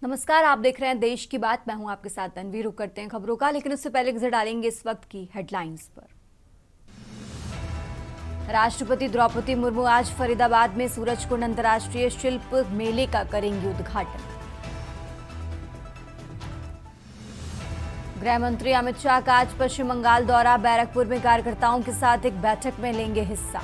नमस्कार, आप देख रहे हैं देश की बात। मैं हूं आपके साथ तन्वी। रुक करते हैं खबरों का, लेकिन उससे पहले नजर डालेंगे इस वक्त की हेडलाइंस पर। राष्ट्रपति द्रौपदी मुर्मू आज फरीदाबाद में सूरजकुंड अंतर्राष्ट्रीय शिल्प मेले का करेंगी उद्घाटन। गृह मंत्री अमित शाह का आज पश्चिम बंगाल दौरा। बैरकपुर में कार्यकर्ताओं के साथ एक बैठक में लेंगे हिस्सा।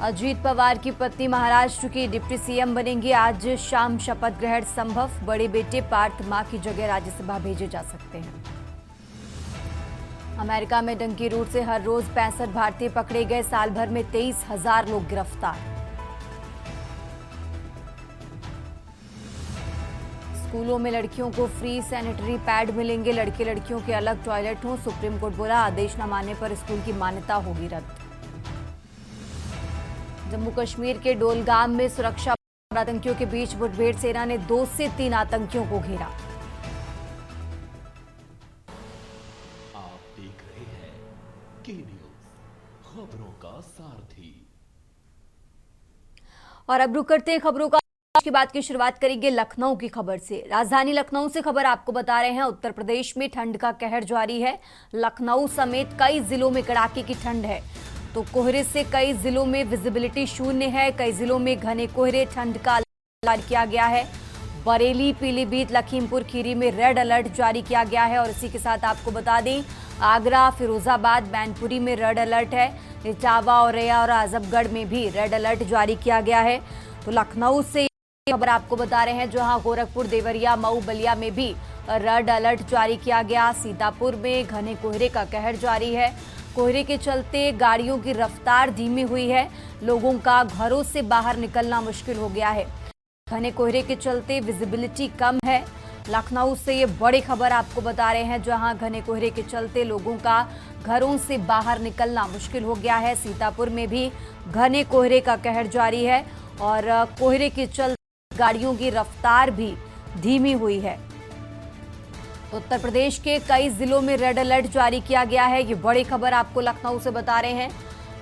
अजीत पवार की पत्नी महाराष्ट्र की डिप्टी सीएम बनेंगी। आज शाम शपथ ग्रहण संभव। बड़े बेटे पार्थ मां की जगह राज्यसभा भेजे जा सकते हैं। अमेरिका में डंकी रूट से हर रोज 65 भारतीय पकड़े गए। साल भर में 23,000 लोग गिरफ्तार। स्कूलों में लड़कियों को फ्री सैनिटरी पैड मिलेंगे। लड़के लड़कियों के अलग टॉयलेट हों। सुप्रीम कोर्ट बोला, आदेश न मानने पर स्कूल की मान्यता होगी रद्द। जम्मू कश्मीर के डोलगाम में सुरक्षा और आतंकियों के बीच मुठभेड़। सेना ने 2 से 3 आतंकियों को घेरा। आप देख रहे हैं के न्यूज़, खबरों का सारथी। और अब रुक करते हैं खबरों का। आज की बात की शुरुआत करेंगे लखनऊ की खबर से। राजधानी लखनऊ से खबर आपको बता रहे हैं। उत्तर प्रदेश में ठंड का कहर जारी है। लखनऊ समेत कई जिलों में कड़ाके की ठंड है। तो कोहरे से कई जिलों में विजिबिलिटी शून्य है। कई जिलों में घने कोहरे, ठंड का अलर्ट किया गया है। बरेली, पीलीभीत, लखीमपुर खीरी में रेड अलर्ट जारी किया गया है। और इसी के साथ आपको बता दें, आगरा, फिरोजाबाद, मैनपुरी में रेड अलर्ट है। इटावा, औरैया और आजमगढ़ में भी रेड अलर्ट जारी किया गया है। तो लखनऊ से खबर आपको बता रहे हैं, जहां गोरखपुर, देवरिया, मऊ, बलिया में भी रेड अलर्ट जारी किया गया। सीतापुर में घने कोहरे का कहर जारी है। कोहरे के चलते गाड़ियों की रफ्तार धीमी हुई है। लोगों का घरों से बाहर निकलना मुश्किल हो गया है। घने कोहरे के चलते विजिबिलिटी कम है। लखनऊ से ये बड़ी खबर आपको बता रहे हैं, जहां घने कोहरे के चलते लोगों का घरों से बाहर निकलना मुश्किल हो गया है। सीतापुर में भी घने कोहरे का कहर जारी है और कोहरे के चलते गाड़ियों की रफ्तार भी धीमी हुई है। उत्तर प्रदेश के कई जिलों में रेड अलर्ट जारी किया गया है। ये बड़ी खबर आपको लखनऊ से बता रहे हैं।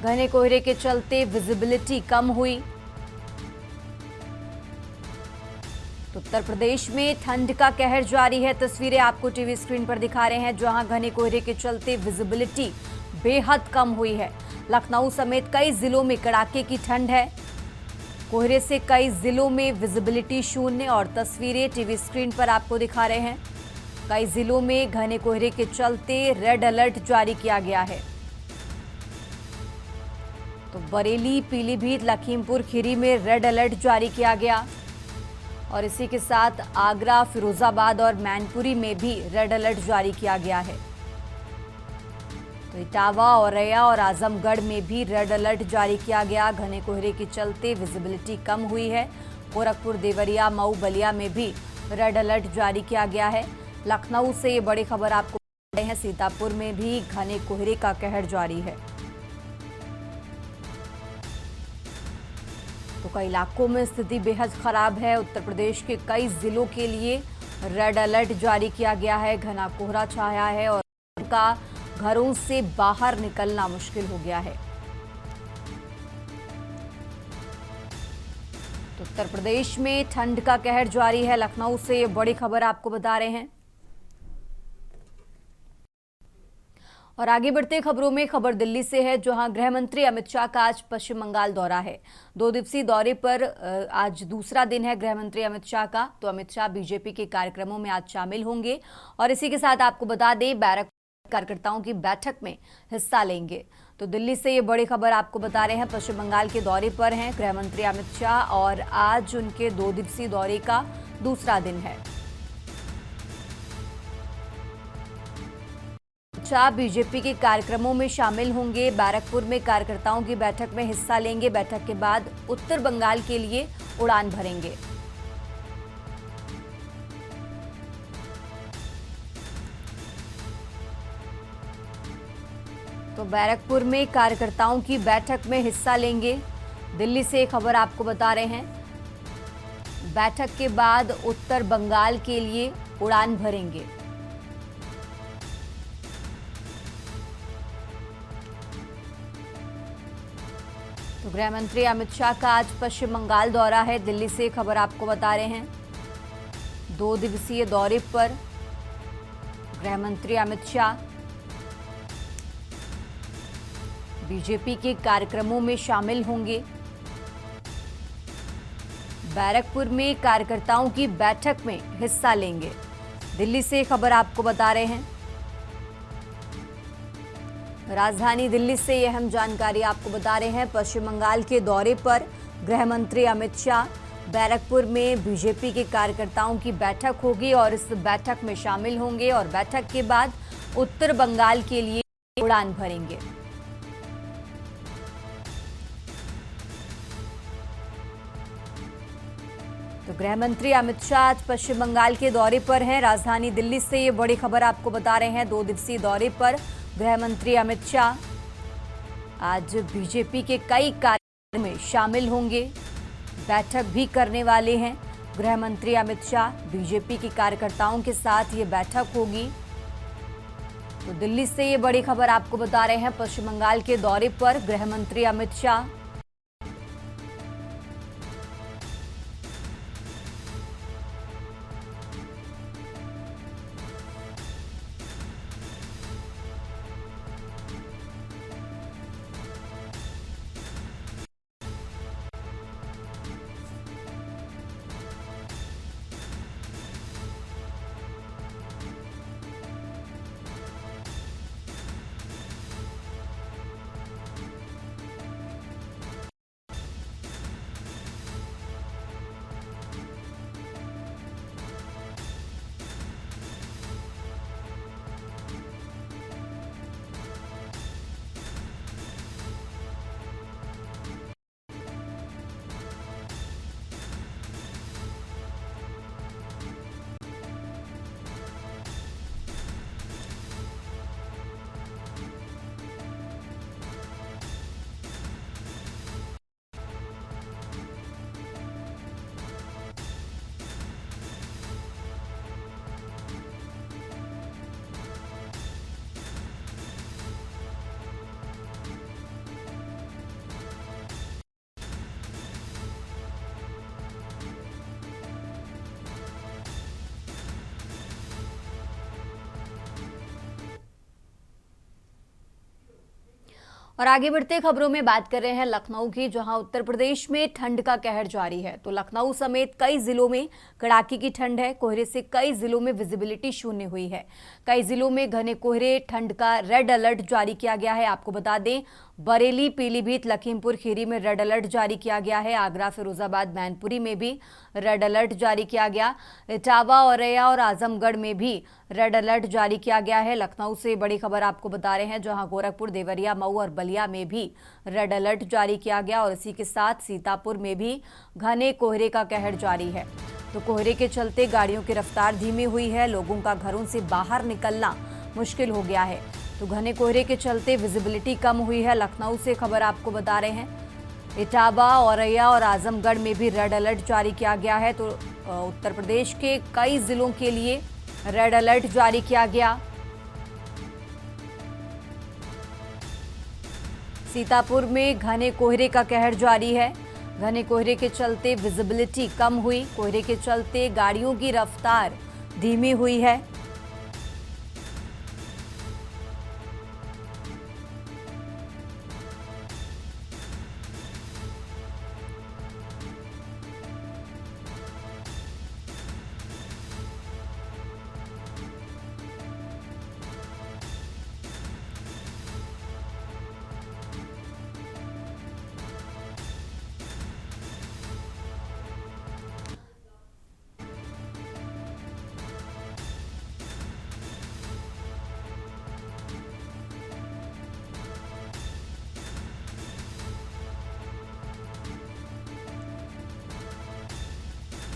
घने कोहरे के चलते विजिबिलिटी कम हुई। उत्तर प्रदेश में ठंड का कहर जारी है। तस्वीरें आपको टीवी स्क्रीन पर दिखा रहे हैं, जहां घने कोहरे के चलते विजिबिलिटी बेहद कम हुई है। लखनऊ समेत कई जिलों में कड़ाके की ठंड है। कोहरे से कई जिलों में विजिबिलिटी शून्य। और तस्वीरें टीवी स्क्रीन पर आपको दिखा रहे हैं। कई जिलों में घने कोहरे के चलते रेड अलर्ट जारी किया गया है। तो बरेली, पीलीभीत, लखीमपुर खीरी में रेड अलर्ट जारी किया गया। और इसी के साथ आगरा, फिरोजाबाद और मैनपुरी में भी रेड अलर्ट जारी किया गया है। तो इटावा, औरैया और आजमगढ़ में भी रेड अलर्ट जारी किया गया। घने कोहरे के चलते विजिबिलिटी कम हुई है। गोरखपुर, देवरिया, मऊ, बलिया में भी रेड अलर्ट जारी किया गया है। लखनऊ से ये बड़ी खबर आपको बता रहे हैं। सीतापुर में भी घने कोहरे का कहर जारी है। तो कई इलाकों में स्थिति बेहद खराब है। उत्तर प्रदेश के कई जिलों के लिए रेड अलर्ट जारी किया गया है। घना कोहरा छाया है और उनका घरों से बाहर निकलना मुश्किल हो गया है। तो उत्तर प्रदेश में ठंड का कहर जारी है। लखनऊ से ये बड़ी खबर आपको बता रहे हैं। और आगे बढ़ते खबरों में खबर दिल्ली से है, जहां गृह मंत्री अमित शाह का आज पश्चिम बंगाल दौरा है। 2 दिवसीय दौरे पर आज दूसरा दिन है गृह मंत्री अमित शाह का। तो अमित शाह बीजेपी के कार्यक्रमों में आज शामिल होंगे। और इसी के साथ आपको बता दें, बैरक कार्यकर्ताओं की बैठक में हिस्सा लेंगे। तो दिल्ली से ये बड़ी खबर आपको बता रहे हैं। पश्चिम बंगाल के दौरे पर हैं गृह मंत्री अमित शाह और आज उनके 2 दिवसीय दौरे का दूसरा दिन है। शाह बीजेपी के कार्यक्रमों में शामिल होंगे। बैरकपुर में कार्यकर्ताओं की बैठक में हिस्सा लेंगे। बैठक के बाद उत्तर बंगाल के लिए उड़ान भरेंगे। तो बैरकपुर में कार्यकर्ताओं की बैठक में हिस्सा लेंगे। दिल्ली से खबर आपको बता रहे हैं। बैठक के बाद उत्तर बंगाल के लिए उड़ान भरेंगे। तो तो गृह मंत्री अमित शाह का आज पश्चिम बंगाल दौरा है। दिल्ली से खबर आपको बता रहे हैं। 2 दिवसीय दौरे पर गृह मंत्री अमित शाह बीजेपी के कार्यक्रमों में शामिल होंगे। बैरकपुर में कार्यकर्ताओं की बैठक में हिस्सा लेंगे। दिल्ली से खबर आपको बता रहे हैं। राजधानी दिल्ली से यह अहम जानकारी आपको बता रहे हैं। पश्चिम बंगाल के दौरे पर गृह मंत्री अमित शाह, बैरकपुर में बीजेपी के कार्यकर्ताओं की बैठक होगी और इस बैठक में शामिल होंगे और बैठक के बाद उत्तर बंगाल के लिए उड़ान भरेंगे। तो गृह मंत्री अमित शाह आज पश्चिम बंगाल के दौरे पर हैं। राजधानी दिल्ली से ये बड़ी खबर आपको बता रहे हैं। 2 दिवसीय दौरे पर गृह मंत्री अमित शाह आज बीजेपी के कई कार्यक्रमों में शामिल होंगे, बैठक भी करने वाले हैं। गृह मंत्री अमित शाह बीजेपी के कार्यकर्ताओं के साथ ये बैठक होगी। तो दिल्ली से ये बड़ी खबर आपको बता रहे हैं। पश्चिम बंगाल के दौरे पर गृह मंत्री अमित शाह। और आगे बढ़ते खबरों में बात कर रहे हैं लखनऊ की, जहां उत्तर प्रदेश में ठंड का कहर जारी है। तो लखनऊ समेत कई जिलों में कड़ाके की ठंड है। कोहरे से कई जिलों में विजिबिलिटी शून्य हुई है। कई जिलों में घने कोहरे, ठंड का रेड अलर्ट जारी किया गया है। आपको बता दें, बरेली, पीलीभीत, लखीमपुर खीरी में रेड अलर्ट जारी किया गया है। आगरा, फिरोजाबाद, मैनपुरी में भी रेड अलर्ट जारी किया गया। इटावा, औरैया और आजमगढ़ में भी रेड अलर्ट जारी किया गया है। लखनऊ से बड़ी खबर आपको बता रहे हैं, जहां गोरखपुर, देवरिया, मऊ और बलिया में भी रेड अलर्ट जारी किया गया और इसी के साथ सीतापुर में भी घने कोहरे का कहर जारी है। तो कोहरे के चलते गाड़ियों की रफ्तार धीमी हुई है। लोगों का घरों से बाहर निकलना मुश्किल हो गया है। तो घने कोहरे के चलते विजिबिलिटी कम हुई है। लखनऊ से खबर आपको बता रहे हैं। इटावा, औरैया और आजमगढ़ में भी रेड अलर्ट जारी किया गया है। तो उत्तर प्रदेश के कई जिलों के लिए रेड अलर्ट जारी किया गया। सीतापुर में घने कोहरे का कहर जारी है। घने कोहरे के चलते विजिबिलिटी कम हुई। कोहरे के चलते गाड़ियों की रफ्तार धीमी हुई है।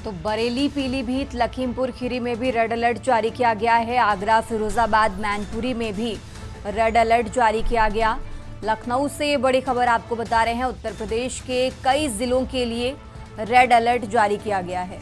तो बरेली, पीलीभीत, लखीमपुर खीरी में भी रेड अलर्ट जारी किया गया है। आगरा, फिरोजाबाद, मैनपुरी में भी रेड अलर्ट जारी किया गया। लखनऊ से ये बड़ी खबर आपको बता रहे हैं। उत्तर प्रदेश के कई जिलों के लिए रेड अलर्ट जारी किया गया है।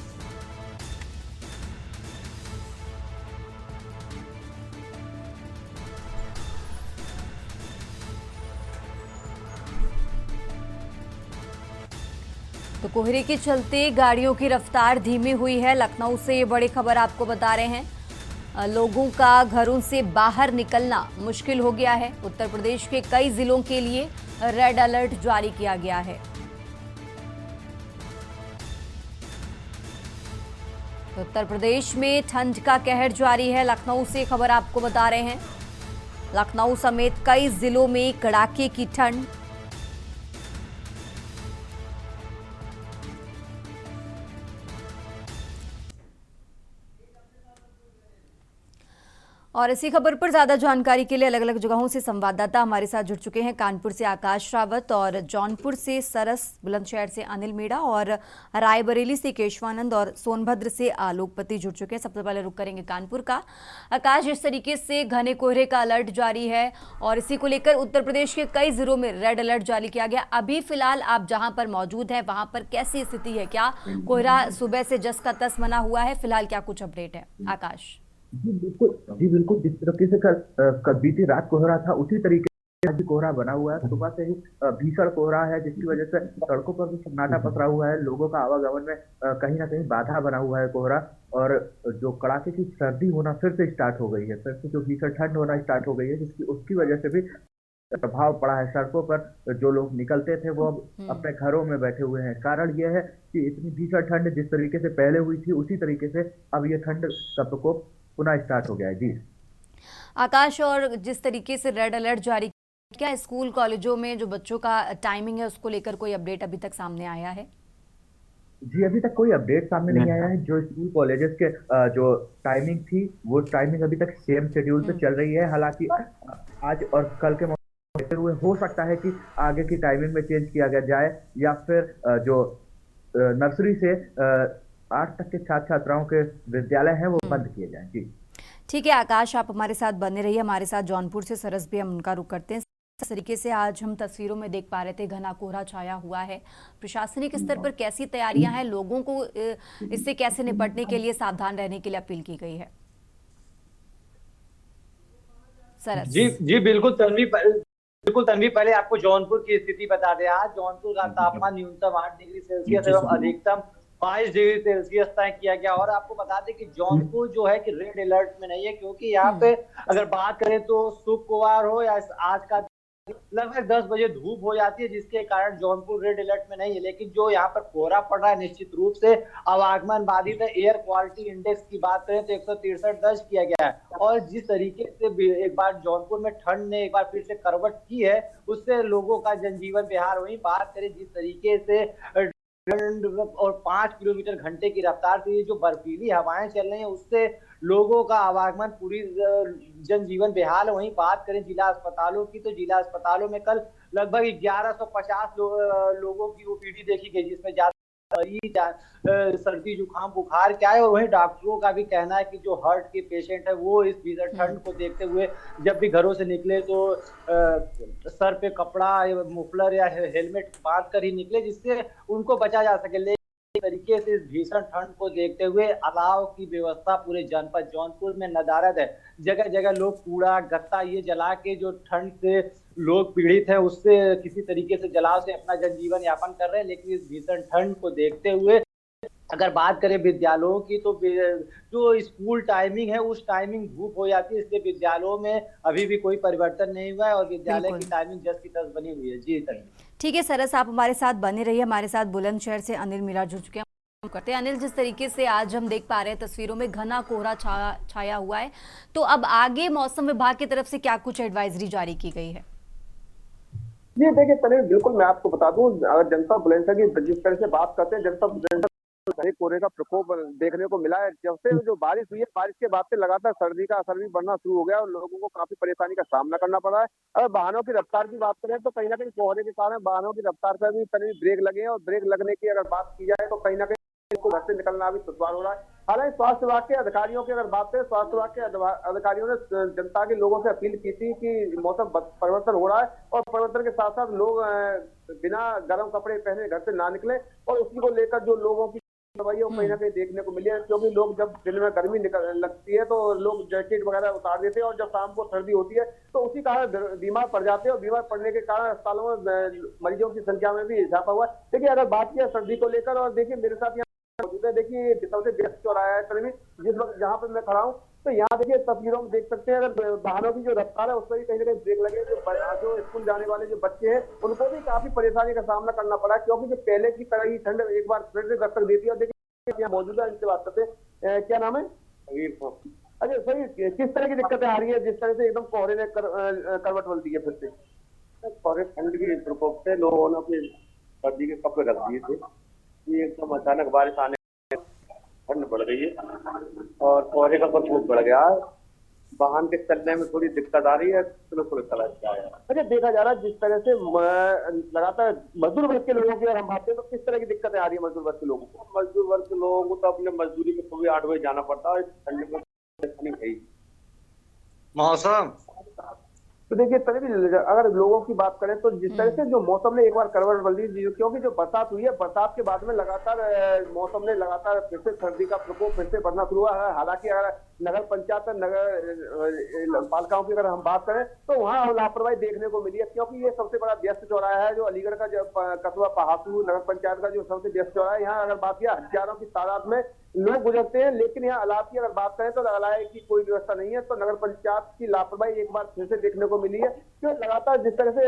तो कोहरे के चलते गाड़ियों की रफ्तार धीमी हुई है। लखनऊ से ये बड़ी खबर आपको बता रहे हैं। लोगों का घरों से बाहर निकलना मुश्किल हो गया है। उत्तर प्रदेश के कई जिलों के लिए रेड अलर्ट जारी किया गया है। तो उत्तर प्रदेश में ठंड का कहर जारी है। लखनऊ से खबर आपको बता रहे हैं। लखनऊ समेत कई जिलों में कड़ाके की ठंड। और इसी खबर पर ज्यादा जानकारी के लिए अलग अलग जगहों से संवाददाता हमारे साथ जुड़ चुके हैं। कानपुर से आकाश रावत और जौनपुर से सरस, बुलंदशहर से अनिल मीणा और रायबरेली से केशवानंद और सोनभद्र से आलोकपति जुड़ चुके हैं। सबसे पहले रुक करेंगे कानपुर का। आकाश, जिस तरीके से घने कोहरे का अलर्ट जारी है और इसी को लेकर उत्तर प्रदेश के कई जिलों में रेड अलर्ट जारी किया गया, अभी फिलहाल आप जहां पर मौजूद हैं वहां पर कैसी स्थिति है? क्या कोहरा सुबह से जस का तस बना हुआ है? फिलहाल क्या कुछ अपडेट है आकाश? जी बिल्कुल, जिस तरीके से कल बीती रात कोहरा था उसी तरीके से आज भी कोहरा बना हुआ है। सुबह से ही भीषण कोहरा है, जिसकी वजह से सड़कों पर भी सन्नाटा पसरा हुआ है। लोगों का आवागमन में कहीं ना कहीं बाधा बना हुआ है कोहरा। और जो कड़ाके की सर्दी होना फिर से स्टार्ट हो गई है, फिर से जो भीषण ठंड होना स्टार्ट हो गई है, जिसकी उसकी वजह से भी प्रभाव पड़ा है। सड़कों पर जो लोग निकलते थे वो अब अपने घरों में बैठे हुए हैं। कारण यह है कि इतनी भीषण ठंड जिस तरीके से पहले हुई थी उसी तरीके से अब ये ठंड का प्रकोप पुनः स्टार्ट हो गया है। जी आकाश, और जिस तरीके से रेड अलर्ट जारी, क्या स्कूल कॉलेजों में जो बच्चों का टाइमिंग है उसको लेकर कोई अपडेट अभी तक सामने आया है? जी अभी तक कोई अपडेट सामने नहीं आया है। जो स्कूल कॉलेजेस के जो टाइमिंग थी वो टाइमिंग अभी तक सेम शेड्यूल पे चल रही है। हालांकि आज और कल के मौके हुए हो सकता है कि आगे की टाइमिंग में चेंज किया गया जाए, या फिर जो नर्सरी से 8 तक के छात्र छात्राओं के विद्यालय हैं वो बंद किए जाएं। जी ठीक है आकाश, आप हमारे साथ बने रहिए। हमारे साथ जौनपुर से सरस भी हम उनका रुख करते हैं। इस तरीके से आज हम तस्वीरों में देख पा रहे थे घना कोहरा छाया हुआ है। प्रशासनिक स्तर पर कैसी तैयारियां हैं? लोगों को इससे कैसे निपटने के लिए, सावधान रहने के लिए अपील की गई है? सरस जी बिल्कुल तन्वी, पहले आपको जौनपुर की स्थिति बता दें। आज जौनपुर का तापमान न्यूनतम 8 डिग्री सेल्सियस एवं अधिकतम 22 डिग्री सेल्सियस तय किया गया। और आपको बता दें कि जौनपुर जो है कि रेड अलर्ट में नहीं है, क्योंकि यहाँ पे अगर बात करें तो शुक्रवार हो या आज का लगभग 10 बजे धूप हो जाती है, जिसके कारण जौनपुर रेड अलर्ट में नहीं है। लेकिन जो यहाँ पर कोहरा पड़ रहा है निश्चित रूप से आवागमन बाधित है। एयर क्वालिटी इंडेक्स की बात करें तो 163 दर्ज किया गया है। और जिस तरीके से एक बार जौनपुर में ठंड ने एक बार फिर से करवट की है, उससे लोगों का जनजीवन बेहाल। वहीं बात करें जिस तरीके से और 5 किलोमीटर घंटे की रफ्तार से ये जो बर्फीली हवाएं चल रही हैं उससे लोगों का आवागमन, पूरी जनजीवन बेहाल है। वहीं बात करें जिला अस्पतालों की तो जिला अस्पतालों में कल लगभग 1150 लोगों की ओपीडी देखी गई, जिसमें ज्यादा सर्दी जुकाम बुखार क्या है। और वहीं डॉक्टरों का भी कहना है कि जो हार्ट के पेशेंट है वो इस भीषण ठंड को देखते हुए जब भी घरों से निकले तो सर पे कपड़ा, मुफलर या हेलमेट बांध कर ही निकले, जिससे उनको बचा जा सके। लेकिन तरीके से इस भीषण ठंड को देखते हुए अलाव की व्यवस्था पूरे जनपद जौनपुर में नदारद है। जगह जगह लोग कूड़ा गत्ता ये जला के जो ठंड से लोग पीड़ित हैं उससे किसी तरीके से जलाव से अपना जनजीवन यापन कर रहे हैं। लेकिन इस भीषण ठंड को देखते हुए अगर बात करें विद्यालयों की तो जो स्कूल टाइमिंग है उस टाइमिंग धूप हो जाती है, इसलिए विद्यालयों में अभी भी कोई परिवर्तन नहीं हुआ है और विद्यालय की टाइमिंग जस की तस बनी हुई है। जी ठीक है सरस, आप हमारे साथ बने रहिए। हमारे साथ बुलंदशहर से अनिल मीणा जुड़ चुके हैं। करते हैं अनिल, जिस तरीके से आज हम देख पा रहे हैं तस्वीरों में घना कोहरा छाया हुआ है, तो अब आगे मौसम विभाग की तरफ से क्या कुछ एडवाइजरी जारी की गई है? जी देखिए तनिष, बिल्कुल मैं आपको बता दूं, अगर जनता बुलंदशहर की जिस तरह से बात करते हैं, जनता बुलंदशहर घने कोहरे का प्रकोप देखने को मिला है। जब से जो बारिश हुई है, बारिश के बाद से लगातार सर्दी का असर भी बढ़ना शुरू हो गया और लोगों को काफी परेशानी का सामना करना पड़ा है। अगर वाहनों की रफ्तार की बात करें तो कहीं ना कहीं कोहरे के कारण वाहनों की रफ्तार पर भी तनिक ब्रेक लगे हैं, और ब्रेक लगने की अगर बात की जाए तो कहीं ना कहीं को घर से निकलना भी दुश्वार हो रहा है। हालांकि स्वास्थ्य विभाग के अधिकारियों की अगर बात करें, स्वास्थ्य विभाग के अधिकारियों ने जनता के लोगों से अपील की थी कि मौसम परिवर्तन हो रहा है और परिवर्तन के साथ साथ लोग बिना गर्म कपड़े पहने घर से ना निकले, और उसी को लेकर जो लोगों की लापरवाही कहीं ना कहीं देखने को मिली है, क्योंकि लोग जब दिन में गर्मी लगती है तो लोग जैकेट वगैरह उतार देते हैं, और जब शाम को सर्दी होती है तो उसी कारण बीमार पड़ जाते हैं, और बीमार पड़ने के कारण अस्पतालों में मरीजों की संख्या में भी इजाफा हुआ है। देखिए, अगर बात किया सर्दी को लेकर, और देखिए मेरे साथ यहाँ मौजूद है, देखिए सबसे व्यस्त चौराहा है तरवी, जिस वक्त जहाँ पे मैं खड़ा हूँ, तो यहाँ देखिए तस्वीरों में देख सकते हैं, अगर वाहनों की जो रफ्तार है उस पर भी कहीं ना कहीं ब्रेक लगे। जो स्कूल जाने वाले जो बच्चे हैं उनको भी काफी परेशानी का सामना करना पड़ा है, क्योंकि जो पहले की तरह ही ठंड एक बार फिर से दस्तक देती है। और देखिए यहाँ मौजूद है, इनसे बात करते हैं। क्या नाम है? अच्छा सही, किस तरह की दिक्कतें आ रही है जिस तरह से एकदम कोहरे ने करवट बदल दी है फिर से? कोहरे ठंड के प्रकोप से लोगों ने अपने सर्दी के कपड़े रख दिए थे। ये एकदम अचानक बारिश आने ठंड बढ़ गई है और कोहरे का प्रकोप बढ़ गया है। वाहन के चलने में थोड़ी दिक्कत आ रही है, चलो थोड़ी कला है। अच्छा, देखा जा रहा है जिस तरह से लगातार मजदूर वर्ग के लोगों की अगर हम बात करें तो किस तरह की दिक्कतें आ रही है मजदूर वर्ग के लोगों को? मजदूर वर्ग के लोगों को तो अपने मजदूरी में सुबह 8 बजे जाना पड़ता है, ठंड में नहीं है। मौसम तो देखिए तभी अगर लोगों की बात करें तो जिस तरह से जो मौसम ने एक बार करवट बदल दी, क्योंकि जो बरसात हुई है, बरसात के बाद में लगातार मौसम ने लगातार फिर से सर्दी का प्रकोप फिर से बढ़ना शुरू हुआ है। हालांकि अगर नगर पंचायत नगर पालिकाओं की अगर हम बात करें तो वहाँ लापरवाही देखने को मिली है, क्योंकि ये सबसे बड़ा व्यस्त चौराहा है जो अलीगढ़ का जो कस्बा पहासू नगर पंचायत का जो सबसे व्यस्त चौराहा है। यहाँ अगर बात किया हजारों की तादाद में लोग गुजरते हैं, लेकिन यहाँ अलाव की अगर बात करें तो अलाव की कोई व्यवस्था नहीं है। तो नगर पंचायत की लापरवाही एक बार फिर से देखने को मिली है, कि लगातार जिस तरह से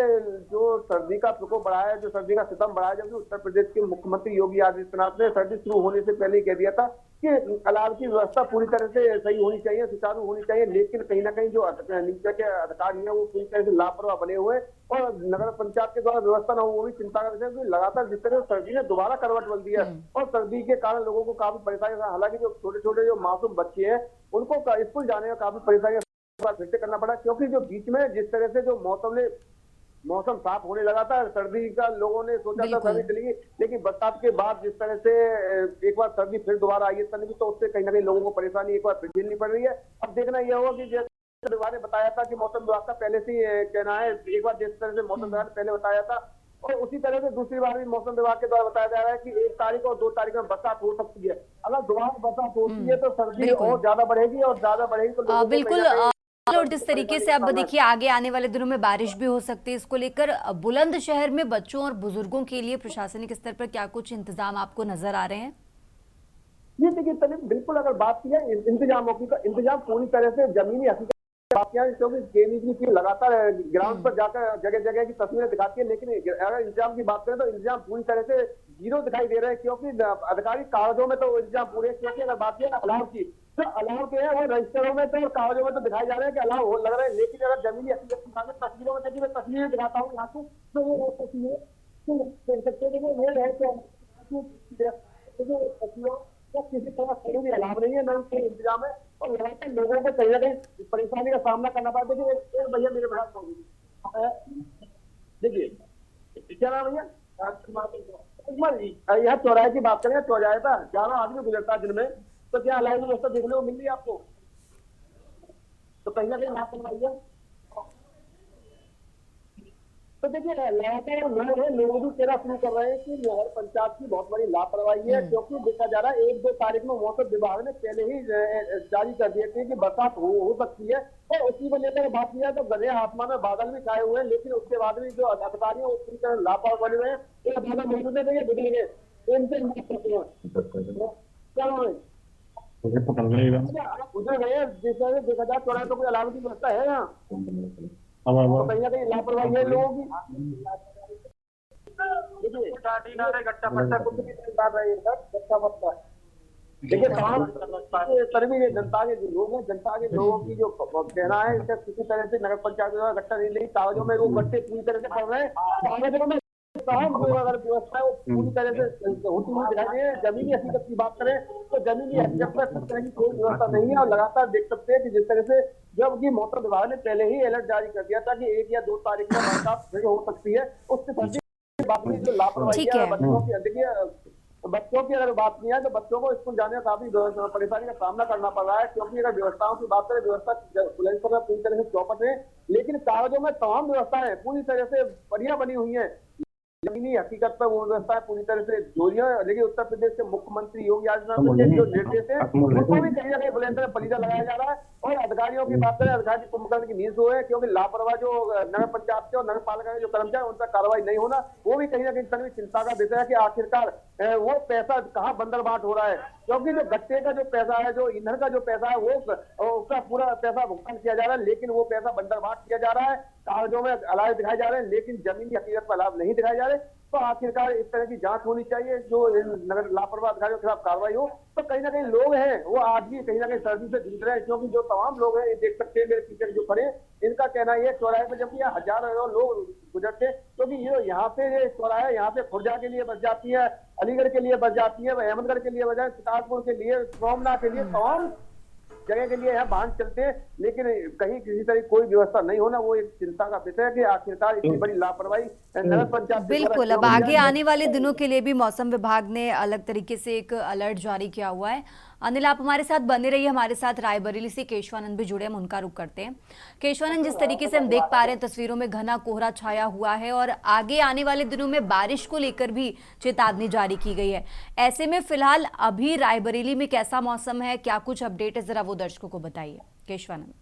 जो सर्दी का प्रकोप बढ़ा है, जो सर्दी का सितम बढ़ा है, जबकि उत्तर प्रदेश के मुख्यमंत्री योगी आदित्यनाथ ने सर्दी शुरू होने से पहले ही कह दिया था कि अलाव की व्यवस्था पूरी तरह से सही होनी चाहिए, सुचारू होनी चाहिए, लेकिन कहीं ना कहीं जो नीचे के अधिकारी हैं वो पूरी तरह से लापरवाह बने हुए और नगर पंचायत के द्वारा व्यवस्था न हो वो भी चिंता का विषय है। लगातार जिस तरह से सर्दी ने दोबारा करवट बदल दी है और सर्दी के कारण लोगों को काफी परेशानी, हालांकि जो छोटे छोटे जो मासूम बच्चे हैं उनको स्कूल जाने में काफी परेशानी फिर से करना पड़ा, क्योंकि जो बीच में जिस तरह से जो मौसम साफ होने लगा था, सर्दी का लोगों ने सोचा था सर्दी चलेगी, लेकिन बरसात के बाद जिस तरह से एक बार सर्दी फिर दोबारा आई है तभी, तो उससे कहीं ना कहीं लोगों को परेशानी एक बार फिर झेलनी पड़ रही है। अब देखना यह होगा कि जैसे विभाग ने बताया था कि मौसम विभाग का पहले से कहना है, एक बार जिस तरह से मौसम विभाग ने पहले बताया था, और उसी तरह से दूसरी बार भी मौसम विभाग के द्वारा बताया जा रहा है कि 1 तारीख और 2 तारीख में बरसात हो सकती है। अगर दोबारा बरसात होती है तो सर्दी और ज्यादा बढ़ेगी, और ज्यादा बढ़ेगी तो बिल्कुल। और जिस तरीके से अब देखिए आगे आने वाले दिनों में बारिश भी हो सकती है, इसको लेकर बुलंदशहर में बच्चों और बुजुर्गों के लिए प्रशासनिक स्तर पर क्या कुछ इंतजाम आपको नजर आ रहे हैं? ये देखिए बिल्कुल, अगर बात की है इंतजामों की, तो इंतजाम पूरी तरह से जमीनी हकीकत बात किया, क्योंकि केवीजी की लगातार ग्राउंड पर जाकर जगह जगह की तस्वीरें दिखाती है, लेकिन अगर इंतजाम की बात करें तो इंतजाम पूरी तरह से जीरो दिखाई दे रहे हैं, क्योंकि अधिकारी कागजों में तो इंतजाम पूरे, क्योंकि अगर बात किया अलाव की तो अलाव के हैं वो रजिस्टरों में तो कागजों में तो दिखाई जा रहे हैं कि अलाव हो लग रहे हैं, लेकिन अगर जमीनी हकीकत की बात तस्वीरों में देखिए, मैं तस्वीरें दिखाता हूँ यहाँ से, तो वो तस्वीरें देख सकते हैं किसी तरह कोई भी अलाव नहीं है, न कोई इंतजाम है, और लगातार लोगों को कहीं ना कहीं परेशानी का सामना करना पड़ा। देखिए एक भैया मेरे बड़ा देखिए, क्या नाम भैया? यहाँ चौराहे की बात करें, चौराहे पर 11 आदमी गुजरता है दिन में, तो क्या अलाव की व्यवस्था देखने को मिल रही है आपको? तो कहीं ना कहीं लापरवाही। तो देखिए लगातार लोग भी कहना शुरू कर रहे हैं कि नगर पंचायत की बहुत बड़ी लापरवाही है, क्योंकि देखा जा रहा है 1-2 तारीख में मौसम विभाग ने पहले ही जारी कर दिया कि बरसात हो सकती है, और उसी को लेकर बात किया तो गधे आसमान में बादल भी छाए हुए हैं, लेकिन उसके बाद भी जो अधिकारी है वो पूरी तरह लापरवाह बने हुए हैं। एक बादल मौजूद है, बिगड़ेंगे गुजर गए, जिस तरह से देखा जाए चौराहे तो कोई अलाव की व्यवस्था है यहाँ, तो कहीं ना कहीं लापरवाही है लोगों की। देखिए सर्वी जनता के लोग हैं, जनता के लोगों की जो कहना है किसी तरह से नगर पंचायत द्वारा गट्टा नहीं लगी, कागजों में वो गट्टे पूरी तरह से पड़ रहे हैं, कागजों में अगर व्यवस्था है वो पूरी तरह से होती हुई दिखाई दे। जमीनी हकीकत की बात करें तो जमीनी हकीकत में इस तरह की कोई व्यवस्था नहीं है, और लगातार देख सकते हैं कि जिस तरह से जबकि मौसम विभाग ने पहले ही अलर्ट जारी कर दिया था कि 1 या 2 तारीख में बरसात फिर हो सकती है, उसके साथ बात में जो लापरवाही है बच्चों की, देखिए बच्चों की अगर बात नहीं है तो बच्चों को स्कूल जाने में काफी परेशानी का सामना करना पड़ रहा है, क्योंकि अगर व्यवस्थाओं की बात करें, व्यवस्था बुलंदशहर में पूरी तरह से चौपट है, लेकिन कागजों में तमाम व्यवस्थाएं पूरी तरह से बढ़िया बनी हुई है। जमीनी हकीकत पर वो व्यवस्था पूरी तरह से जोरी है। लेकिन उत्तर प्रदेश के मुख्यमंत्री योगी आदित्यनाथ के जो निर्देश है उनको भी कहीं ना कहीं बुलंदर पलीदा लगाया जा रहा है। और अधिकारियों की बात करें, अधिकारी कुंभकर्ण की नींद सोए, क्योंकि लापरवाह जो नगर पंचायत के और नगर पालिका के जो कर्मचारी उन पर कार्रवाई नहीं होना, वो भी कहीं ना कहीं तनवी चिंता का विषय है कि आखिरकार वो पैसा कहाँ बंदरबाट हो रहा है। क्योंकि जो गट्टे का जो पैसा है, जो ईंधन का जो पैसा है, वो उसका पूरा पैसा भुगतान किया जा रहा है, लेकिन वो पैसा बंदरबाट किया जा रहा है, कागजों में अलाव दिखाए जा रहे हैं, लेकिन जमीनी हकीकत पर लाभ नहीं दिखाए जा रहे। तो आखिरकार इस तरह की जांच होनी चाहिए, जो नगर लापरवाह अधिकारियों के खिलाफ कार्रवाई हो। तो कहीं ना कहीं लोग हैं वो आज भी कहीं ना कहीं सर्दी से जूझ रहे हैं, क्योंकि जो तमाम लोग हैं, ये देख सकते हैं मेरे पीछे जो खड़े हैं, इनका कहना ये चौराहे पर जबकि यहाँ हजारों लोग गुजरते हैं, क्योंकि ये यहाँ पे ये चौराहा यहाँ पे खुर्जा के लिए बस जाती है, अलीगढ़ के लिए बस जाती है, अहमदगढ़ के लिए बस जाती है, शिकारपुर के लिए, सोमनाथ के लिए, तमाम जगह के लिए यहाँ वाहन चलते हैं, लेकिन कहीं किसी तरह कोई व्यवस्था नहीं होना, वो एक चिंता का विषय है कि आखिरकार इतनी बड़ी लापरवाही नगर पंचायत। बिल्कुल, अब आगे आने वाले दिनों के लिए भी मौसम विभाग ने अलग तरीके से एक अलर्ट जारी किया हुआ है। अनिल, आप हमारे साथ बने रहिए, हमारे साथ रायबरेली से केशवानंद भी जुड़े, हम उनका रुख करते हैं। केशवानंद, जिस तरीके से हम देख पा रहे हैं तस्वीरों में घना कोहरा छाया हुआ है और आगे आने वाले दिनों में बारिश को लेकर भी चेतावनी जारी की गई है। ऐसे में फिलहाल अभी रायबरेली में कैसा मौसम है, क्या कुछ अपडेट है, जरा वो दर्शकों को बताइए। केशवानंद।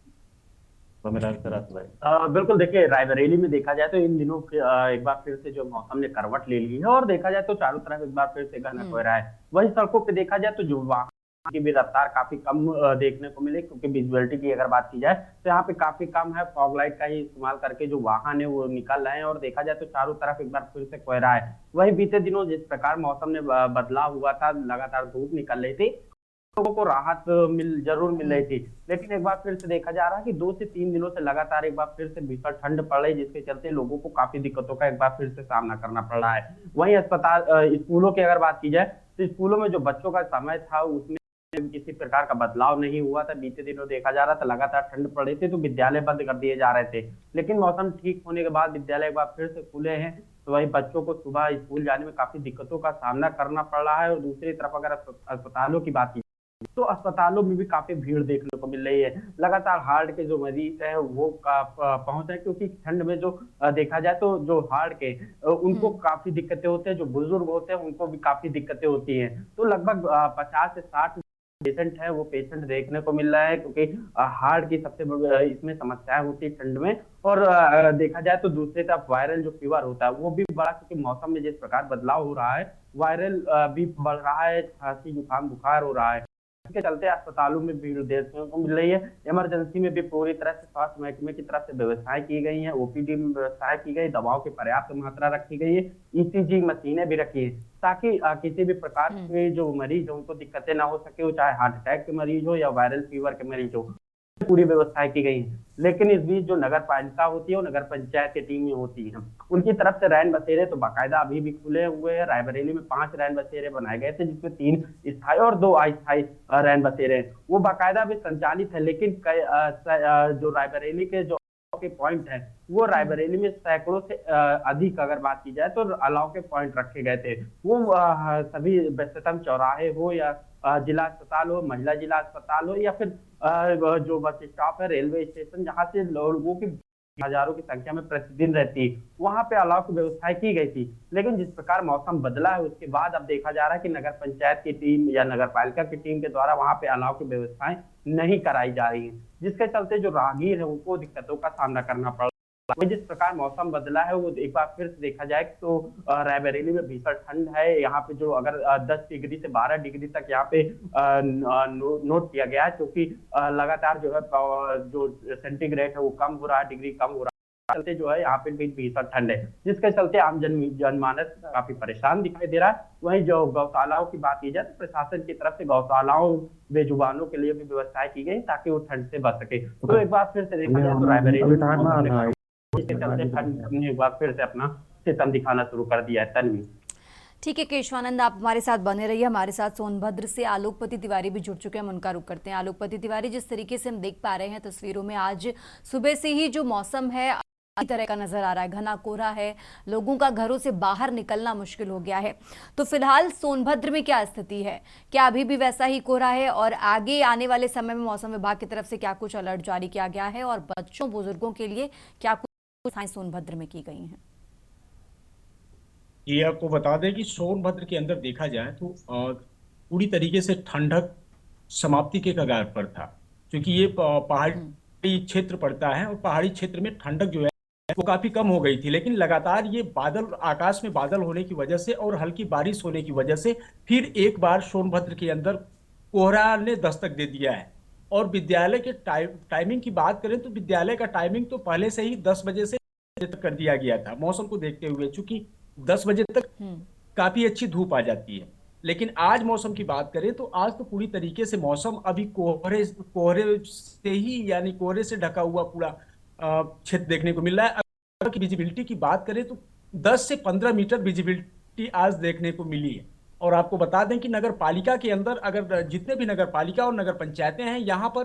बिल्कुल, देखिए रायबरेली में देखा जाए तो इन दिनों एक बार फिर से जो मौसम ने करवट ले ली है और देखा जाए तो चारों तरफ एक बार फिर से घना कोहरा है। वहीं सड़कों पे देखा जाए तो जो वाहन की भी रफ्तार काफी कम देखने को मिले, क्योंकि विजुअलिटी की अगर बात की जाए तो यहाँ पे काफी कम है। फॉग लाइट का ही इस्तेमाल करके जो वाहन है वो निकल रहे हैं और देखा जाए तो चारों तरफ एक बार फिर से कोहरा है। वहीं बीते दिनों जिस प्रकार मौसम में बदलाव हुआ था, लगातार धूप निकल रही थी, लोगों को राहत जरूर मिल रही थी, लेकिन एक बार फिर से देखा जा रहा है कि 2 से 3 दिनों से लगातार एक बार फिर से भीषण ठंड पड़ रही है, जिसके चलते लोगों को काफी दिक्कतों का एक बार फिर से सामना करना पड़ रहा है। वहीं स्कूलों की अगर बात की जाए तो स्कूलों में जो बच्चों का समय था उसमें किसी प्रकार का बदलाव नहीं हुआ था। बीते दिनों देखा जा रहा था लगातार ठंड पड़ रही थी तो विद्यालय बंद कर दिए जा रहे थे, लेकिन मौसम ठीक होने के बाद विद्यालय एक बार फिर से खुले हैं। तो वही बच्चों को सुबह स्कूल जाने में काफी दिक्कतों का सामना करना पड़ रहा है। और दूसरी तरफ अगर अस्पतालों की बात की तो अस्पतालों में भी काफी भीड़ देखने को मिल रही है। लगातार हार्ट के जो मरीज हैं वो पहुंच है, क्योंकि ठंड में जो देखा जाए तो जो हार्ट के उनको काफी दिक्कतें होती है, जो बुजुर्ग होते हैं उनको भी काफी दिक्कतें होती हैं। तो लगभग 50 से 60 पेशेंट है वो पेशेंट देखने को मिल रहा है, क्योंकि हार्ट की सबसे बड़ी इसमें समस्याएं होती है ठंड में। और देखा जाए तो दूसरी तरफ वायरल जो फीवर होता है वो भी बढ़ा, क्योंकि मौसम में जिस प्रकार बदलाव हो रहा है वायरल भी बढ़ रहा है, खांसी जुकाम बुखार हो रहा है। इसके चलते अस्पतालों में भीड़ देखने को मिल रही है। इमरजेंसी में भी पूरी तरह से स्वास्थ्य महकमे की तरफ से व्यवस्थाएं की गई हैं, ओपीडी में व्यवस्थाएं की गई, दवाओं की पर्याप्त मात्रा रखी गई है, ईसीजी मशीनें भी रखी है, ताकि किसी भी प्रकार के जो मरीज हो उनको दिक्कतें ना हो सके, वो चाहे हार्ट अटैक के मरीज हो या वायरल फीवर के मरीज हो, पूरी व्यवस्थाएं की गई है। लेकिन इस बीच जो नगर पालिका होती है वो नगर पंचायत की टीमें होती हैं, उनकी तरफ से रैन बसेरे तो बाकायदा अभी भी खुले हुए हैं। रायबरेली में 5 रैन बसेरे बनाए गए थे, जिसमें 3 स्थायी और 2 अस्थायी रैन बसेरे हैं, वो बाकायदा भी संचालित है। लेकिन जो रायबरेली के जो के पॉइंट है वो रायबरेली में सैकड़ों से अधिक अगर बात की जाए तो अलाव के पॉइंट रखे गए थे। वो सभी व्यस्ततम चौराहे हो या जिला अस्पताल हो, महिला जिला अस्पताल हो, या फिर जो बस स्टॉप है, रेलवे स्टेशन, जहाँ से लोगों की हजारों की संख्या में प्रतिदिन रहती है, वहां पे अलाव की व्यवस्थाएं की गई थी। लेकिन जिस प्रकार मौसम बदला है उसके बाद अब देखा जा रहा है कि नगर पंचायत की टीम या नगर पालिका की टीम के द्वारा वहां पे अलाव की व्यवस्थाएं नहीं कराई जा रही है, जिसके चलते जो राहगीर है उनको दिक्कतों का सामना करना पड़ रहा है। जिस प्रकार मौसम बदला है वो एक बार फिर से देखा जाए तो रायबरेली में भीषण ठंड है। यहाँ पे जो अगर 10 डिग्री से 12 डिग्री तक यहाँ पे नोट किया गया है, क्योंकि लगातार जो है जो सेंटीग्रेड है वो कम हो रहा है, डिग्री कम हो रहा है, चलते जो है यहाँ पे भी भीषण ठंड है, जिसके चलते आम जनमानस काफी परेशान दिखाई दे रहा है। वहीं जो गौशालाओं की बात की जाए तो प्रशासन की तरफ से गौशालाओं बेजुबानों के लिए भी व्यवस्थाएं की गई ताकि वो ठंड से बच सके। तो एक बार फिर से देखा जाए तो रायबरेली इसके चलते ठंड ने एक बार फिर से अपना सितम दिखाना शुरू कर दिया है। तन्वी। ठीक है केशवानंद, आप हमारे साथ बने रहिए। हमारे साथ सोनभद्र से आलोकपति तिवारी भी जुड़ चुके हैं, हम उनका रुख करते हैं। आलोकपति तिवारी, जिस तरीके से हम देख पा रहे हैं तस्वीरों में, आज सुबह से ही जो मौसम है इसी तरह का नजर आ रहा है, घना कोहरा है, लोगों का घरों से बाहर निकलना मुश्किल हो गया है। तो फिलहाल सोनभद्र में क्या स्थिति है, क्या अभी भी वैसा ही कोहरा है, और आगे आने वाले समय में मौसम विभाग की तरफ से क्या कुछ अलर्ट जारी किया गया है, और बच्चों बुजुर्गों के लिए क्या कुछ सोनभद्र में की गई हैं? ये आपको बता दें कि सोनभद्र के अंदर देखा जाए तो पूरी तरीके से ठंडक समाप्ति के कगार पर था, क्योंकि ये पहाड़ी क्षेत्र पड़ता है और पहाड़ी क्षेत्र में ठंडक जो है वो काफी कम हो गई थी। लेकिन लगातार ये बादल, आकाश में बादल होने की वजह से और हल्की बारिश होने की वजह से फिर एक बार सोनभद्र के अंदर कोहरा ने दस्तक दे दिया है। और विद्यालय के टाइमिंग की बात करें तो विद्यालय का टाइमिंग तो पहले से ही 10 बजे से तक कर दिया गया था, मौसम को देखते हुए, चूंकि 10 बजे तक काफी अच्छी धूप आ जाती है। लेकिन आज मौसम की बात करें तो आज तो पूरी तरीके से मौसम अभी कोहरे कोहरे से ही, यानी कोहरे से ढका हुआ पूरा क्षेत्र देखने को मिल रहा है। अगर की विजिबिलिटी की बात करें तो 10 से 15 मीटर विजिबिलिटी आज देखने को मिली है। और आपको बता दें कि नगर पालिका के अंदर अगर जितने भी नगर पालिका और नगर पंचायतें हैं, यहाँ पर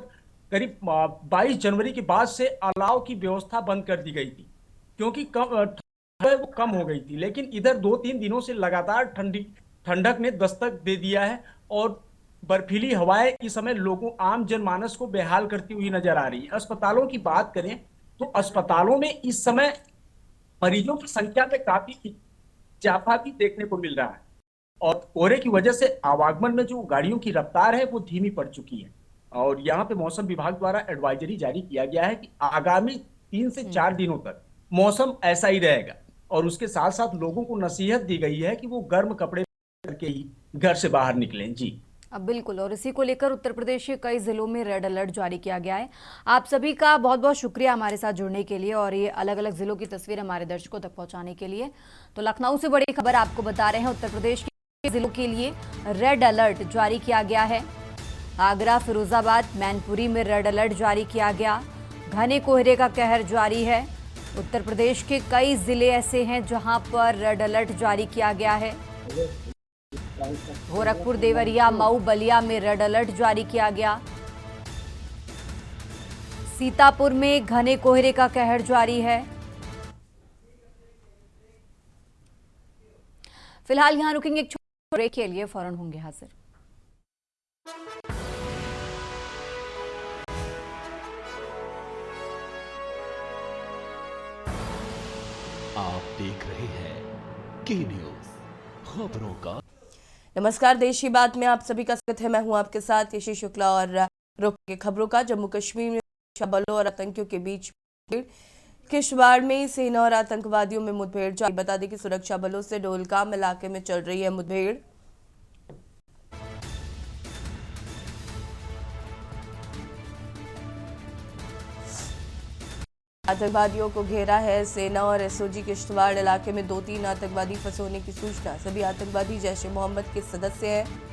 करीब 22 जनवरी के बाद से अलाव की व्यवस्था बंद कर दी गई थी, क्योंकि वो कम हो गई थी। लेकिन इधर 2-3 दिनों से लगातार ठंडक ने दस्तक दे दिया है और बर्फीली हवाएं इस समय लोगों, आम जनमानस को बेहाल करती हुई नजर आ रही है। अस्पतालों की बात करें तो अस्पतालों में इस समय मरीजों की संख्या में काफी इजाफा भी देखने को मिल रहा है और कोहरे की वजह से आवागमन में जो गाड़ियों की रफ्तार है वो धीमी पड़ चुकी है। और यहाँ पे मौसम विभाग द्वारा एडवाइजरी जारी किया गया है कि आगामी 3 से 4 दिनों तक मौसम ऐसा ही रहेगा। और उसके साथ साथ लोगों को नसीहत दी गई है कि वो गर्म कपड़े करके ही घर से बाहर निकलें। जी अब बिल्कुल, और इसी को लेकर उत्तर प्रदेश के कई जिलों में रेड अलर्ट जारी किया गया है। आप सभी का बहुत बहुत शुक्रिया हमारे साथ जुड़ने के लिए और ये अलग अलग जिलों की तस्वीर हमारे दर्शकों तक पहुंचाने के लिए। तो लखनऊ से बड़ी खबर आपको बता रहे हैं, उत्तर प्रदेश के जिलों के लिए रेड अलर्ट जारी किया गया है। आगरा, फिरोजाबाद, मैनपुरी में रेड अलर्ट जारी किया गया। घने कोहरे का कहर जारी है। उत्तर प्रदेश के कई जिले ऐसे हैं जहां पर रेड अलर्ट जारी किया गया है। गोरखपुर, देवरिया, मऊ, बलिया में रेड अलर्ट जारी किया गया। सीतापुर में घने कोहरे का कहर जारी है। फिलहाल यहां रुकेंगे एक छोटे ब्रेक के लिए, फौरन होंगे हाजिर। आप देख रहे हैं के न्यूज, खबरों का। नमस्कार, देश की बात में आप सभी का स्वागत है। मैं हूं आपके साथ यशी शुक्ला और रुक के खबरों का। जम्मू कश्मीर में सुरक्षा बलों और आतंकियों के बीच किश्तवाड़ में सेना और आतंकवादियों में मुठभेड़ जारी। बता दें कि सुरक्षा बलों से डोलगाम इलाके में चल रही है मुठभेड़। आतंकवादियों को घेरा है सेना और एसओजी। किश्तवाड़ इलाके में 2-3 आतंकवादी फंसे होने की सूचना। सभी आतंकवादी जैश ए मोहम्मद के सदस्य हैं।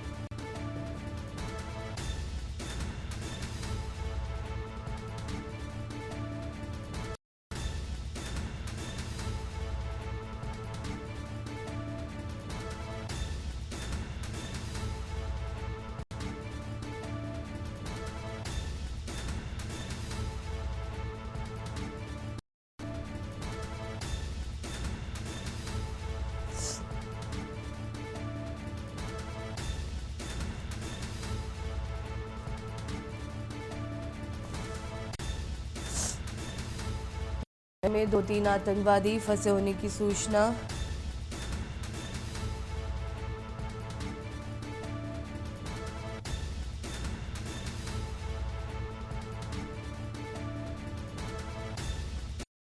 में 2-3 आतंकवादी फंसे होने की सूचना।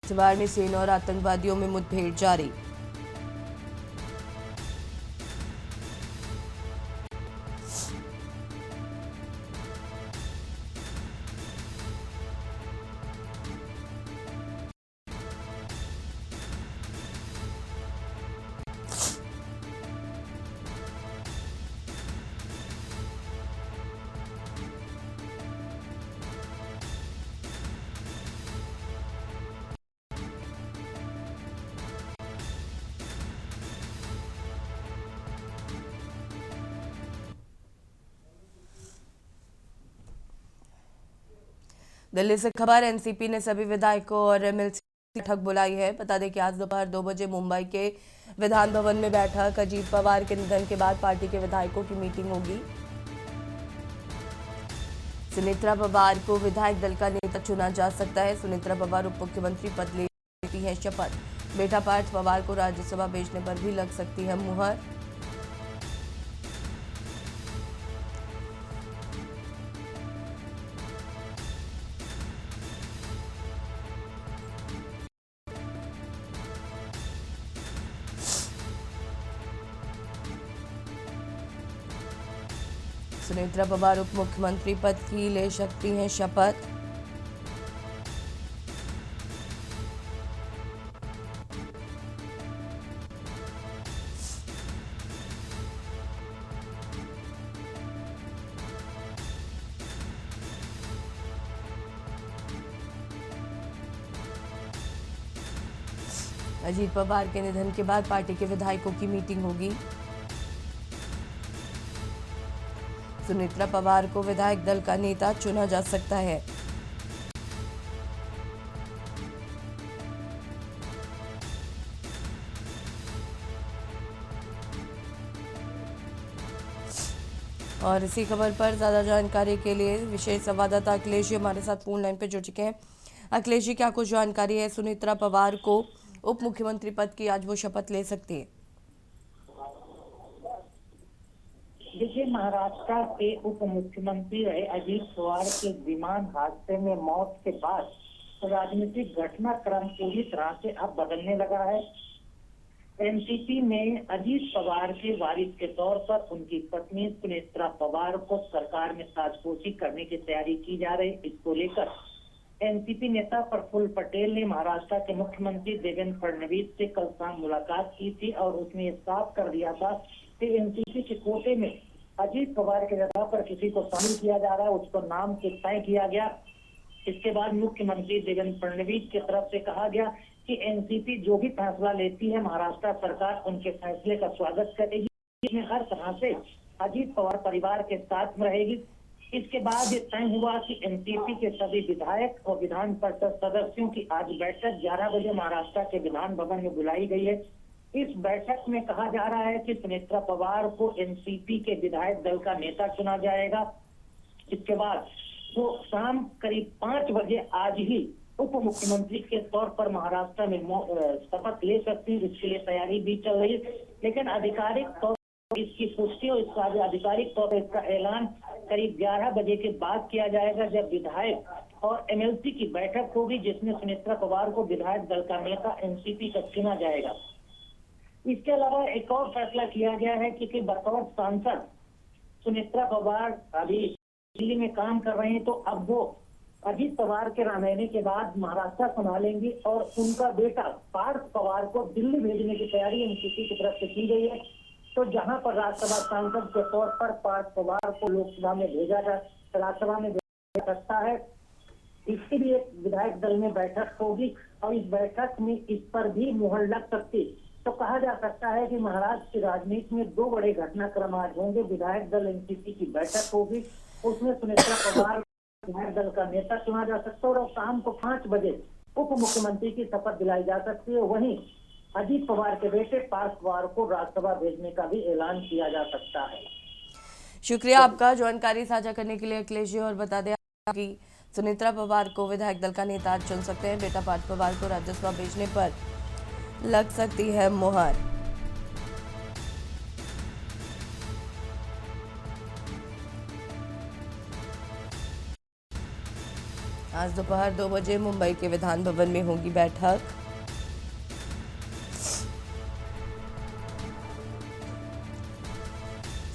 किश्तवाड़ में सेना और आतंकवादियों में मुठभेड़ जारी। दिल्ली से खबर, एनसीपी ने सभी विधायकों और एमएलसी की बैठक बुलाई है। बता दें कि आज दोपहर 2 बजे मुंबई के विधान भवन में बैठक। अजीत पवार के निधन के बाद पार्टी के विधायकों की मीटिंग होगी। सुनेत्रा पवार को विधायक दल का नेता चुना जा सकता है। सुनेत्रा पवार उप मुख्यमंत्री पद लेती है शपथ। बेटा पार्थ पवार को राज्यसभा भेजने पर भी लग सकती है मुहर। सुनेत्रा पवार उप मुख्यमंत्री पद की ले सकती हैं शपथ। अजीत पवार के निधन के बाद पार्टी के विधायकों की मीटिंग होगी। सुनेत्रा पवार को विधायक दल का नेता चुना जा सकता है। और इसी खबर पर ज्यादा जानकारी के लिए विशेष संवाददाता अखिलेश जी हमारे साथ फोन लाइन पे जुड़ चुके हैं। अखिलेश जी, क्या कुछ जानकारी है? सुनेत्रा पवार को उप मुख्यमंत्री पद की आज वो शपथ ले सकती है। देखिए, महाराष्ट्र के उप मुख्यमंत्री रहे अजीत पवार के विमान हादसे में मौत के बाद राजनीतिक घटनाक्रम पूरी तरह से अब बदलने लगा है। एनसीपी में अजीत पवार के वारिस के तौर पर उनकी पत्नी सुनेत्रा पवार को सरकार में ताजपोशी करने की तैयारी की जा रही। इसको लेकर एनसीपी नेता प्रफुल्ल पटेल ने महाराष्ट्र के मुख्यमंत्री देवेंद्र फडणवीस से कल शाम मुलाकात की थी और उसने ये साफ कर दिया था कि एनसीपी के कोटे में अजीत पवार के जगह पर किसी को शामिल किया जा रहा है, उसको नाम तय किया गया। इसके बाद मुख्यमंत्री देवेंद्र फडणवीस की तरफ से कहा गया कि एनसीपी जो भी फैसला लेती है महाराष्ट्र सरकार उनके फैसले का स्वागत करेगी, इसमें हर तरह से अजीत पवार परिवार के साथ में रहेगी। इसके बाद ये तय हुआ कि एनसीपी के सभी विधायक और विधान परिषद सदस्यों की आज बैठक 11 बजे महाराष्ट्र के विधान भवन में बुलाई गई है। इस बैठक में कहा जा रहा है कि सुनेत्रा पवार को एनसीपी के विधायक दल का नेता चुना जाएगा। इसके बाद वो शाम करीब 5 बजे आज ही उप मुख्यमंत्री के तौर पर महाराष्ट्र में शपथ ले सकती है। इसके लिए तैयारी भी चल रही है, लेकिन आधिकारिक तौर पर इसकी पुष्टि और इसका आधिकारिक तौर पर इसका ऐलान करीब 11 बजे के बाद किया जाएगा, जब विधायक और एमएलसी की बैठक होगी, जिसमें सुनेत्रा पवार को विधायक दल का नेता एनसीपी का चुना जाएगा। इसके अलावा एक और फैसला किया गया है कि बतौर सांसद सुनेत्रा पवार अभी दिल्ली में काम कर रहे हैं, तो अब वो अजीत पवार के रहने के बाद महाराष्ट्र संभालेंगी और उनका बेटा पार्थ पवार को दिल्ली भेजने की तैयारी एनसीपी की तरफ से की गई है। तो जहां पर राज्यसभा सांसद के तौर पर पार्थ पवार को लोकसभा में भेजा जा राज्यसभा में भेजा सकता है, इसके लिए विधायक दल में बैठक होगी और इस बैठक में इस पर भी मुहर लग सकती। तो कहा जा सकता है कि महाराष्ट्र की राजनीति में 2 बड़े घटनाक्रम आज होंगे। विधायक दल एनसीपी की बैठक होगी, उसमें सुनेत्रा पवार विधायक दल का नेता चुना जा सकता है और शाम को 5 बजे उप मुख्यमंत्री की शपथ दिलाई जा सकती है। वहीं अजीत पवार के बेटे पार्थ पवार को राज्यसभा भेजने का भी ऐलान किया जा सकता है। शुक्रिया आपका जानकारी साझा करने के लिए अखिलेश जी। और बता दें कि सुनेत्रा पवार को विधायक दल का नेता चुन सकते हैं। बेटा पार्थ पवार को राज्यसभा भेजने पर लग सकती है मुहर। आज दोपहर 2 बजे मुंबई के विधान भवन में होगी बैठक।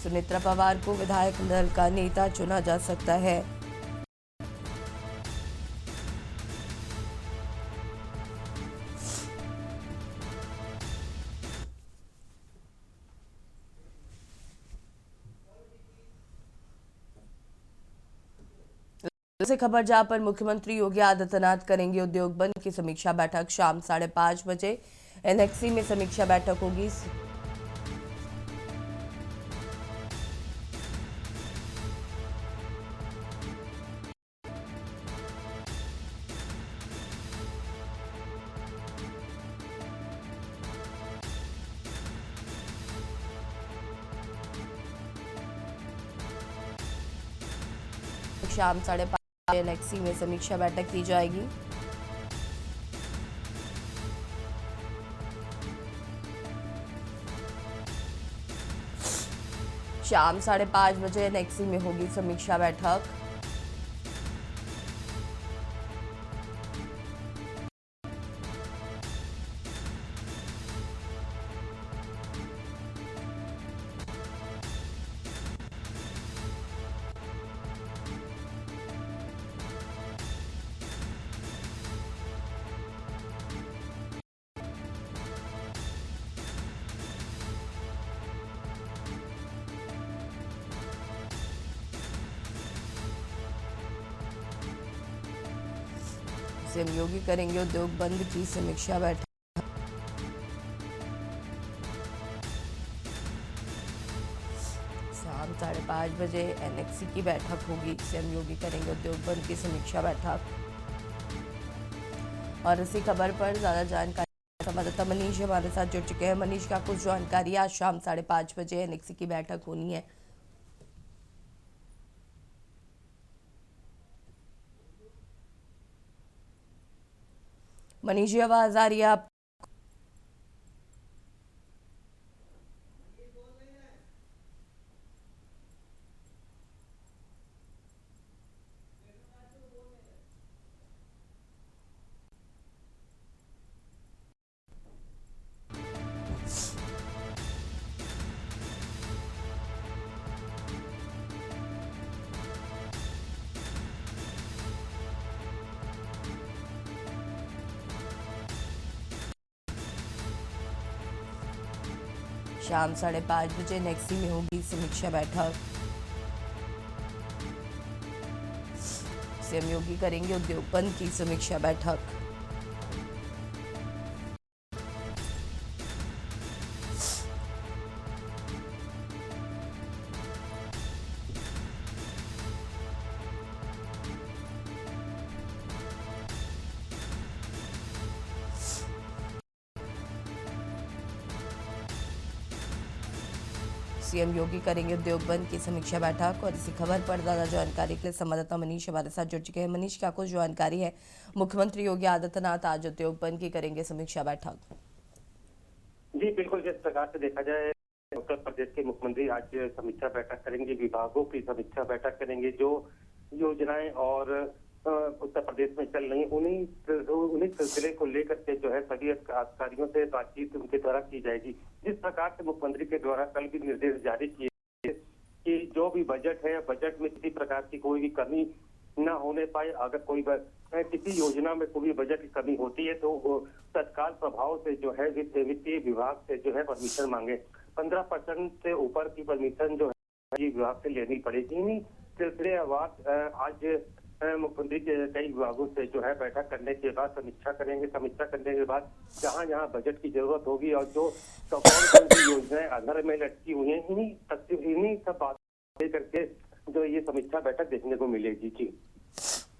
सुनेत्रा पवार को विधायक दल का नेता चुना जा सकता है। से खबर जहां पर मुख्यमंत्री योगी आदित्यनाथ करेंगे उद्योग बंद की समीक्षा बैठक शाम 5:30 बजे एनएक्सी में समीक्षा बैठक होगी। शाम 5:30 एनएक्सी में समीक्षा बैठक की जाएगी। शाम 5:30 बजे एनेक्सी में होगी समीक्षा बैठक। सीएम योगी करेंगे उद्योग बंद की समीक्षा बैठक। शाम 5:30 बजे एनेक्सी की बैठक होगी। सीएम योगी करेंगे उद्योग बंद की समीक्षा बैठक। और इसी खबर पर ज्यादा जानकारी संवाददाता मनीष हमारे साथ जुड़ चुके हैं। मनीष, का कुछ जानकारी, आज शाम 5:30 बजे एनेक्सी की बैठक होनी है। मनीष जी, आवाज आ रही है आप? शाम 5:30 बजे एनेक्सी में होगी समीक्षा बैठक। सीएम योगी करेंगे उद्योग बंद की समीक्षा बैठक। सीएम योगी करेंगे उद्योग बंद की समीक्षा बैठक। और इसी खबर पर ज्यादा जानकारी के लिए संवाददाता मनीष हमारे साथ जुड़ चुके हैं। मनीष, क्या कुछ जानकारी है? मुख्यमंत्री योगी आदित्यनाथ आज उद्योग बंद की करेंगे समीक्षा बैठक। जी बिल्कुल, जिस प्रकार से देखा जाए उत्तर प्रदेश के मुख्यमंत्री आज समीक्षा बैठक करेंगे, विभागों की समीक्षा बैठक करेंगे। जो योजनाएं और उत्तर प्रदेश में चल रही उन्हीं सिलसिले को लेकर के जो है सभी अधिकारियों से बातचीत उनके द्वारा की जाएगी। जिस प्रकार से मुख्यमंत्री के द्वारा कल भी निर्देश जारी किए कि जो भी बजट है, बजट में किसी प्रकार की कोई भी कमी न होने पाए। अगर कोई किसी योजना में कोई बजट की कमी होती है तो तत्काल प्रभाव से जो है वित्तीय विभाग से जो है परमिशन मांगे। 15% से ऊपर की परमिशन जो है विभाग से लेनी पड़ेगी। इन्हीं सिलसिले आज मुख्यमंत्री के कई विभागों से जो है बैठक करने के बाद समीक्षा करेंगे। समीक्षा करने के बाद जहां जहां बजट की जरूरत होगी और जो कौन कौन सी योजनाएं आधार में लटकी हुई हैं, इन्हीं सब बातें करके जो ये समीक्षा बैठक देखने को मिलेगी। जी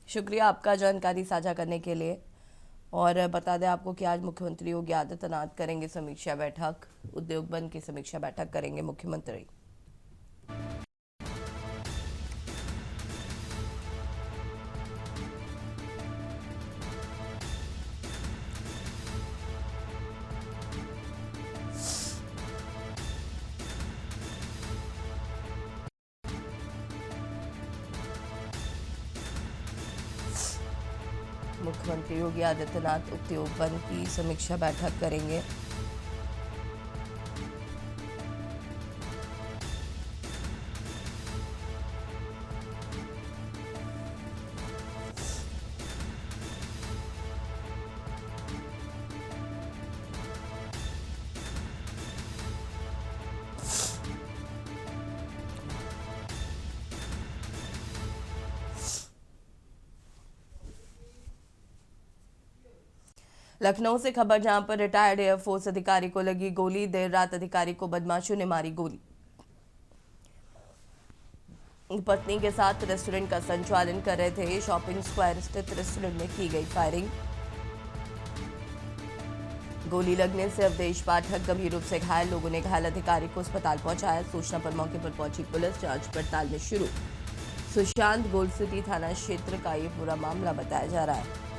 शुक्रिया आपका जानकारी साझा करने के लिए। और बता दें आपको कि आज मुख्यमंत्री योगी आदित्यनाथ करेंगे समीक्षा बैठक। उद्योग बंद की समीक्षा बैठक करेंगे मुख्यमंत्री। मुख्यमंत्री योगी आदित्यनाथ उद्योग बंद की समीक्षा बैठक करेंगे। लखनऊ से खबर, जहां पर रिटायर्ड एयरफोर्स अधिकारी को लगी गोली। देर रात अधिकारी को बदमाशों ने मारी गोली। पत्नी के साथ रेस्टोरेंट का संचालन कर रहे थे। शॉपिंग स्क्वायर स्थित रेस्टोरेंट में की गई फायरिंग। गोली लगने से अवधेश पाठक गंभीर रूप से घायल। लोगों ने घायल अधिकारी को अस्पताल पहुंचाया। सूचना पर मौके पर पहुंची पुलिस जांच पड़ताल में शुरू। सुशांत गोल्ड सिटी थाना क्षेत्र का ये पूरा मामला बताया जा रहा है।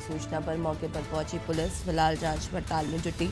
सूचना पर मौके पर पहुंची पुलिस फिलहाल जांच पड़ताल में जुटी।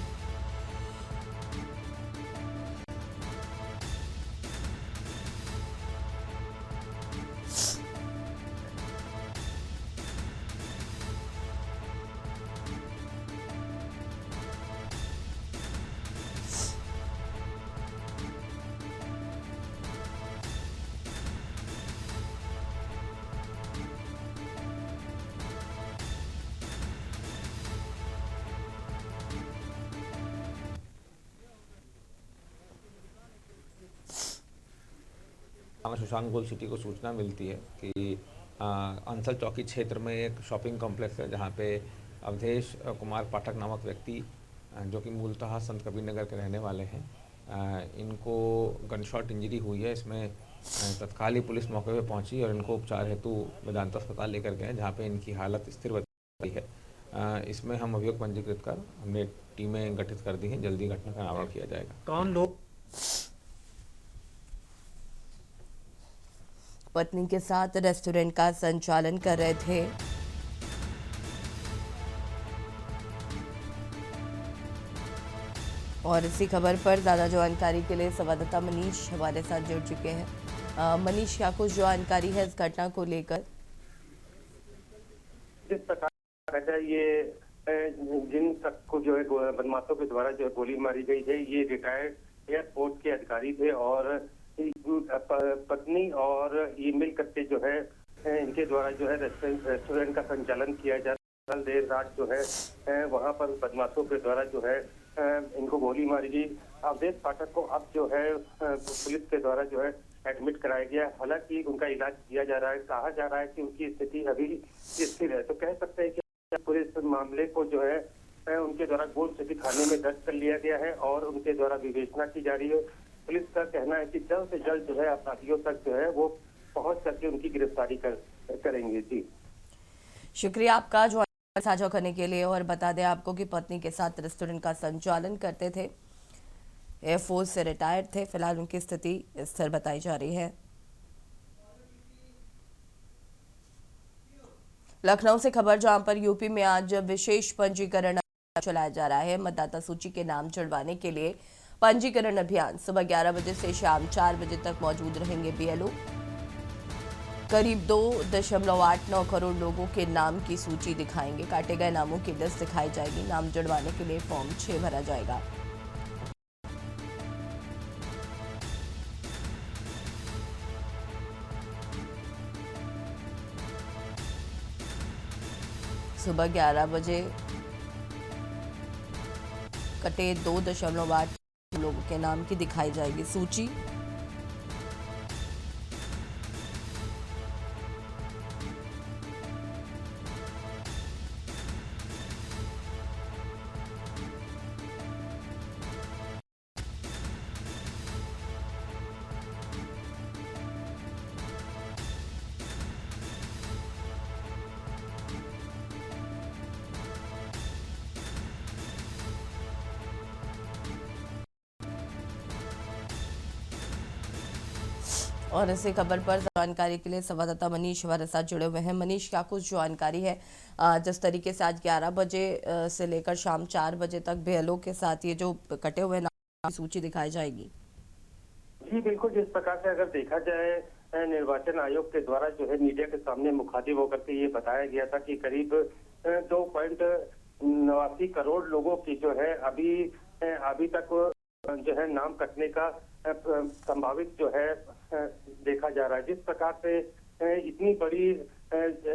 थाना सुशांत गोल सिटी को सूचना मिलती है कि अंसल चौकी क्षेत्र में एक शॉपिंग कॉम्प्लेक्स है जहां पे अवधेश कुमार पाठक नामक व्यक्ति जो कि मूलतः संत कबीर नगर के रहने वाले हैं, इनको गनशॉट इंजरी हुई है। इसमें तत्काल ही पुलिस मौके पे पहुंची और इनको उपचार हेतु वेदांता अस्पताल लेकर गए जहां पे इनकी हालत स्थिर बताई है। इसमें हम अभियोग पंजीकृत कर हमने टीमें गठित कर दी हैं, जल्दी घटना का अनावरण किया जाएगा। कौन लोग पत्नी के साथ रेस्टोरेंट का संचालन कर रहे थे। और इसी खबर पर ज्यादा जानकारी के लिए संवाददाता मनीष हमारे साथ जुड़ चुके हैं। मनीष, क्या कुछ जानकारी है इस घटना को लेकर? जिस प्रकार ये जिन तक को जो है बदमाशों के द्वारा जो है गोली मारी गई है, ये रिटायर्ड एयरपोर्ट के अधिकारी थे और पत्नी और ये मिल करके जो है इनके द्वारा जो है रेस्टोरेंट का संचालन किया जा रहा। कल देर रात जो है वहां पर बदमाशों के द्वारा जो है इनको गोली मारी गई। अवधेश पाठक को अब जो है पुलिस के द्वारा जो है एडमिट कराया गया। हालांकि उनका इलाज किया जा रहा है। कहा जा रहा है कि उनकी स्थिति अभी स्थिर है। तो कह सकते हैं कि पुलिस मामले को जो है उनके द्वारा गोल्ड सिटी थाने में दर्ज कर लिया गया है और उनके द्वारा विवेचना की जा रही है। पुलिस का कहना है कि जल्द से जल्द जो है अपराधियों तक जो है वो पहुंच करके उनकी गिरफ्तारी करेंगे। जी, शुक्रिया आपका जो साझा करने के लिए। और बता दें आपको कि पत्नी के साथ रेस्टोरेंट का संचालन करते थे, एयरफोर्स से रिटायर्ड थे। फिलहाल उनकी स्थिति स्थिर बताई जा रही है। लखनऊ से खबर, जहां पर यूपी में आज विशेष पंजीकरण चलाया जा रहा है। मतदाता सूची के नाम जुड़वाने के लिए पंजीकरण अभियान सुबह 11 बजे से शाम 4 बजे तक मौजूद रहेंगे बीएलओ। करीब 2.89 करोड़ लोगों के नाम की सूची दिखाएंगे। काटे गए नामों की लिस्ट दिखाई जाएगी। नाम जुड़वाने के लिए फॉर्म 6 भरा जाएगा। सुबह 11 बजे कटे 2.8 लोगों के नाम की दिखाई जाएगी सूची। और इसी खबर पर जानकारी के लिए संवाददाता मनीष हमारे साथ जुड़े हुए हैं। मनीष, क्या कुछ जानकारी है जिस तरीके से आज 11 बजे से लेकर शाम 4 बजे तक बीएलओ के साथ ये जो कटे हुए नाम की सूची दिखाई जाएगी? जी बिल्कुल, जिस प्रकार से अगर देखा जाए निर्वाचन आयोग के द्वारा जो है मीडिया के सामने मुखातिब होकर के ये बताया गया था कि करीब 2.89 करोड़ लोगों की जो है अभी तक जो है नाम कटने का संभावित जो है देखा जा रहा है। जिस प्रकार से इतनी बड़ी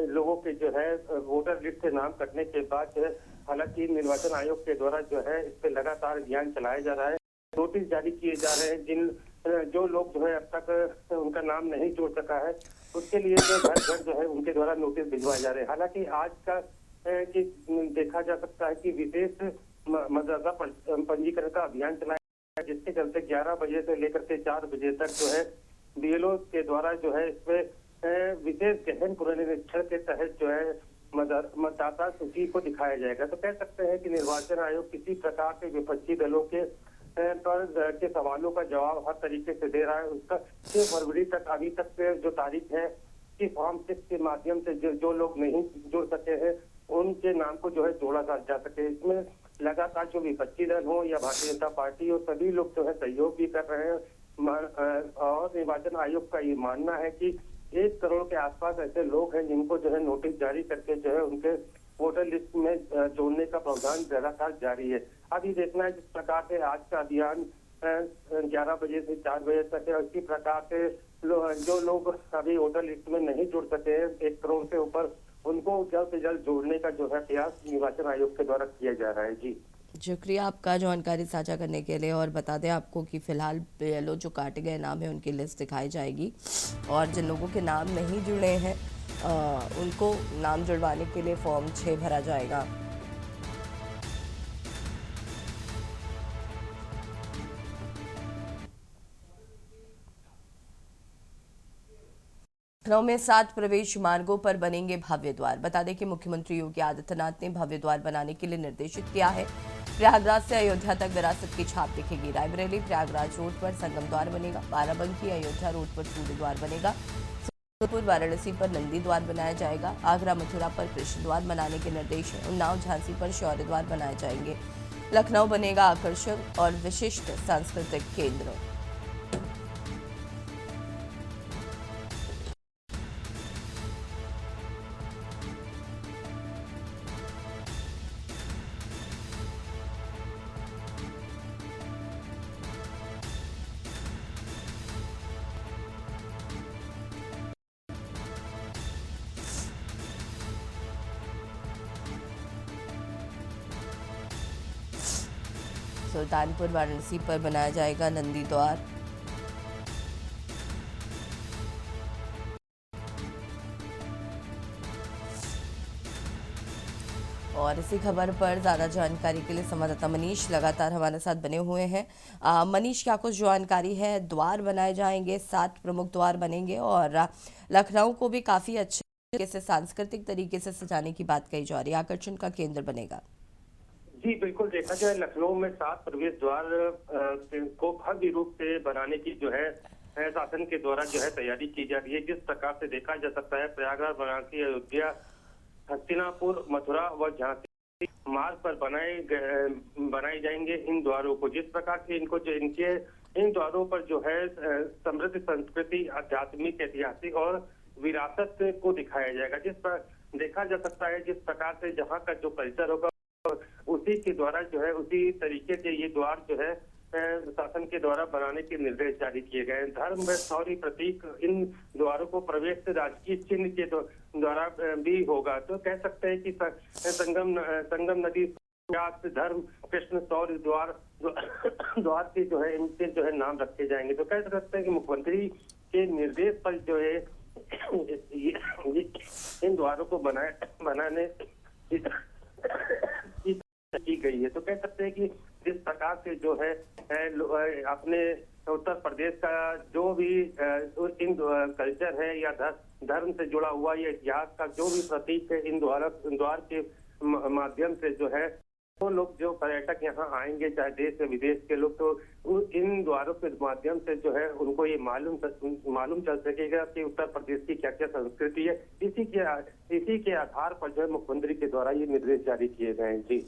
लोगों के जो है वोटर लिस्ट से नाम कटने के बाद जो है, हालांकि निर्वाचन आयोग के द्वारा जो है इस पे लगातार अभियान चलाया जा रहा है। नोटिस जारी किए जा रहे हैं। जो लोग जो है अब तक उनका नाम नहीं जोड़ सका है उसके लिए जो घर घर जो है उनके द्वारा नोटिस भिजवाए जा रहे हैं। हालांकि आज का कि देखा जा सकता है कि विशेष मतदाता पंजीकरण का अभियान चलाया जिसके चलते 11 बजे से लेकर के 4 बजे तक जो है बीएलओ के द्वारा जो है इसमें विशेष गहन पुनरीक्षण के तहत जो है मतदाता सूची को दिखाया जाएगा। तो कह सकते हैं कि निर्वाचन आयोग किसी प्रकार के विपक्षी दलों के के सवालों का जवाब हर तरीके से दे रहा है। उसका 6 फरवरी तक अभी तक जो तारीख है कि फॉर्म 6 के माध्यम से जो लोग नहीं जुड़ सके हैं उनके नाम को जो है जोड़ा जा सके। इसमें लगातार जो विपक्षी दल हो या भारतीय जनता पार्टी हो, सभी लोग जो है सहयोग भी कर रहे हैं। और निर्वाचन आयोग का ये मानना है कि 1 करोड़ के आसपास ऐसे लोग हैं जिनको जो है नोटिस जारी करके जो है उनके वोटर लिस्ट में जोड़ने का प्रावधान लगातार जारी है। अभी देखना है जिस प्रकार से आज का अभियान 11 बजे से 4 बजे तक है, इसी प्रकार से जो लोग अभी वोटर लिस्ट में नहीं जुड़ सके हैं 1 करोड़ से ऊपर, उनको जल्द से जल्द जोड़ने का जो है प्रयास निर्वाचन आयोग के द्वारा किया जा रहा है। जी शुक्रिया आपका जानकारी साझा करने के लिए। और बता दें आपको कि फिलहाल BLO जो काटे गए नाम है उनकी लिस्ट दिखाई जाएगी और जिन लोगों के नाम नहीं जुड़े हैं उनको नाम जुड़वाने के लिए फॉर्म 6 भरा जाएगा। लखनऊ में 7 प्रवेश मार्गों पर बनेंगे भव्य द्वार। बता दें कि मुख्यमंत्री योगी आदित्यनाथ ने भव्य द्वार बनाने के लिए निर्देशित किया है। प्रयागराज से अयोध्या तक विरासत की छाप दिखेगी। रायबरेली प्रयागराज रोड पर संगम द्वार बनेगा। बाराबंकी अयोध्या रोड पर सूर्य द्वार बनेगा। सोनपुर वाराणसी पर नंदी द्वार बनाया जाएगा। आगरा मथुरा पर कृष्ण द्वार बनाने के निर्देश हैं। उन्नाव झांसी पर शौर्य द्वार बनाए जाएंगे। लखनऊ बनेगा आकर्षण और विशिष्ट सांस्कृतिक केंद्र। सुल्तानपुर वाराणसी पर बनाया जाएगा नंदी द्वार। और इसी खबर पर ज्यादा जानकारी के लिए संवाददाता मनीष लगातार हमारे साथ बने हुए हैं। मनीष, क्या कुछ जानकारी है? द्वार बनाए जाएंगे, 7 प्रमुख द्वार बनेंगे और लखनऊ को भी काफी अच्छे तरीके से सांस्कृतिक तरीके से सजाने की बात कही जा रही है, आकर्षण का केंद्र बनेगा। जी बिल्कुल, देखा जाए लखनऊ में 7 प्रवेश द्वार को भव्य रूप से बनाने की जो है शासन के द्वारा जो है तैयारी की जा रही है। जिस प्रकार से देखा जा सकता है प्रयागराज, वाराणसी, अयोध्या, हस्तिनापुर, मथुरा व झांसी मार्ग पर बनाए जाएंगे इन द्वारों को। जिस प्रकार से इनको जो इन द्वारों पर जो है समृद्ध संस्कृति, आध्यात्मिक, ऐतिहासिक और विरासत को दिखाया जाएगा। जिस पर देखा जा सकता है जिस प्रकार से जहाँ का जो कल्चर होगा उसी के द्वारा जो है उसी तरीके से ये द्वार जो है शासन के द्वारा बनाने के निर्देश जारी किए गए हैं। धर्म व शौर्य प्रतीक इन द्वारों को प्रवेश से राजकीय चिन्ह के द्वारा भी होगा। तो कह सकते हैं कि संगम नदी, धर्म, कृष्ण, शौर्य द्वार के जो है इनके जो है नाम रखे जाएंगे। तो कह सकते हैं कि मुख्यमंत्री के निर्देश पर जो है इन द्वारों को बनाने की गई है। तो कह सकते हैं कि जिस प्रकार से जो है अपने उत्तर प्रदेश का जो भी इन कल्चर है या धर्म से जुड़ा हुआ या इतिहास का जो भी प्रतीक है इन द्वार के माध्यम से जो है वो लोग जो पर्यटक यहाँ आएंगे, चाहे देश से विदेश के लोग, तो इन द्वारों के माध्यम से जो है उनको ये मालूम चल सकेगा कि उत्तर प्रदेश की क्या क्या संस्कृति है। इसी के आधार पर जो है मुख्यमंत्री के द्वारा ये निर्देश जारी किए गए हैं। जी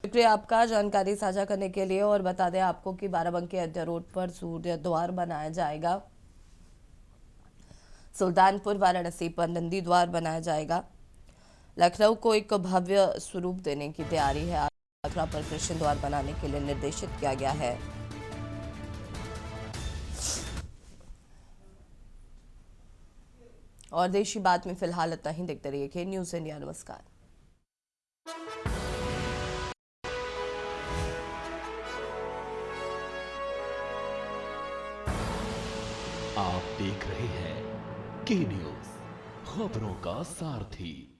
शुक्रिया आपका जानकारी साझा करने के लिए। और बता दें आपको कि बाराबंकी अयोध्या रोड पर सूर्य द्वार बनाया जाएगा। सुल्तानपुर वाराणसी पर नंदी द्वार बनाया जाएगा। लखनऊ को एक भव्य स्वरूप देने की तैयारी है। आगरा पर कृष्ण द्वार बनाने के लिए निर्देशित किया गया है। और देशी बात में फिलहाल इतना ही। देखते रहिए न्यूज़ इंडिया। नमस्कार। आप देख रहे हैं के न्यूज़, खबरों का सारथी।